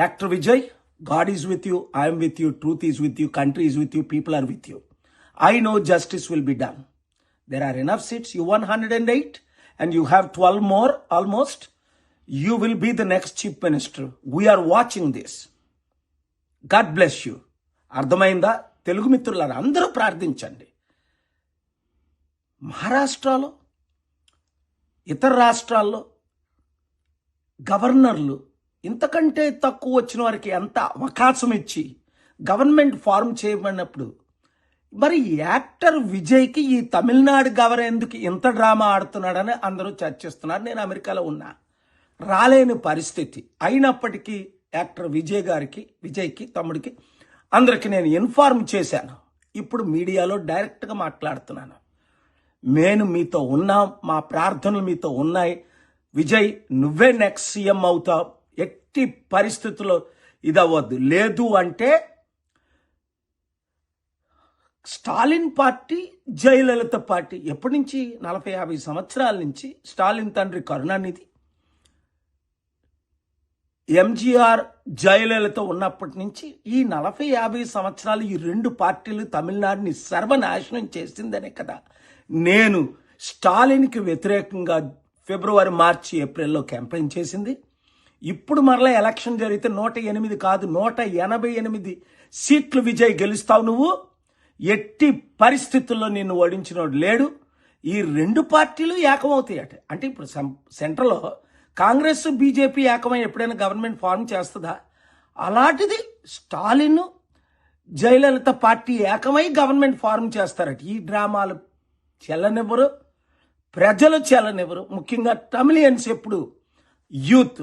Actor Vijay, God is with you, I am with you, truth is with you, country is with you, people are with you. I know justice will be done. There are enough seats. You won 108 and you have 12 more almost. You will be the next chief minister. We are watching this. God bless you. అర్థమైందా? తెలుగు మిత్రులారా అందరూ ప్రార్థించండి. మహారాష్ట్రలో ఇతర రాష్ట్రాల్లో గవర్నర్లు ఇంతకంటే తక్కువ వచ్చిన వారికి ఎంత అవకాశం ఇచ్చి గవర్నమెంట్ ఫార్మ్ చేయబడినప్పుడు మరి యాక్టర్ విజయ్కి ఈ తమిళనాడు గవర్నర్ ఎందుకు ఇంత డ్రామా ఆడుతున్నాడని అందరూ చర్చిస్తున్నారు. నేను అమెరికాలో ఉన్నా, రాలేని పరిస్థితి అయినప్పటికీ యాక్టర్ విజయ్కి తమ్ముడికి అందరికి నేను ఇన్ఫార్మ్ చేశాను. ఇప్పుడు మీడియాలో డైరెక్ట్గా మాట్లాడుతున్నాను. నేను మీతో ఉన్నాం, మా ప్రార్థనలు మీతో ఉన్నాయి. విజయ్ నువ్వే నెక్స్ట్ సీఎం అవుతావు, ఎట్టి పరిస్థితుల్లో ఇదవ్వద్దు. లేదు అంటే స్టాలిన్ పార్టీ, జయలలిత పార్టీ ఎప్పటి నుంచి 40-50 సంవత్సరాల నుంచి స్టాలిన్ తండ్రి కరుణానిధి, ఎంజీఆర్, జయలలిత ఉన్నప్పటి నుంచి ఈ 40-50 సంవత్సరాలు ఈ రెండు పార్టీలు తమిళనాడుని సర్వనాశనం చేసిందనే కదా నేను స్టాలిన్కి వ్యతిరేకంగా ఫిబ్రవరి, మార్చి, ఏప్రిల్లో క్యాంపెయిన్ చేసింది. ఇప్పుడు మరలా ఎలక్షన్ జరిగితే 108 కాదు 188 సీట్లు విజయ్ గెలుస్తావు. నువ్వు ఎట్టి పరిస్థితుల్లో నిన్ను ఓడించినోడు లేడు. ఈ రెండు పార్టీలు ఏకమవుతాయట. అంటే ఇప్పుడు సెంట్రల్లో కాంగ్రెస్, బీజేపీ ఏకమై ఎప్పుడైనా గవర్నమెంట్ ఫార్మ్ చేస్తుందా? అలాంటిది స్టాలిన్, జయలలిత పార్టీ ఏకమై గవర్నమెంట్ ఫార్మ్ చేస్తారట. ఈ డ్రామాలు చెల్లనివ్వరు, ప్రజలు చెల్లనివ్వరు. ముఖ్యంగా తమిళియన్స్ ఎప్పుడు యూత్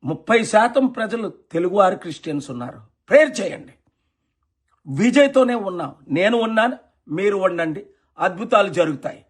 30% ప్రజలు తెలుగువారు, క్రిస్టియన్స్ ఉన్నారు. ప్రేయర్ చేయండి. విజయ్తోనే ఉన్నాం, నేను ఉన్నాను, మీరు ఉండండి, అద్భుతాలు జరుగుతాయి.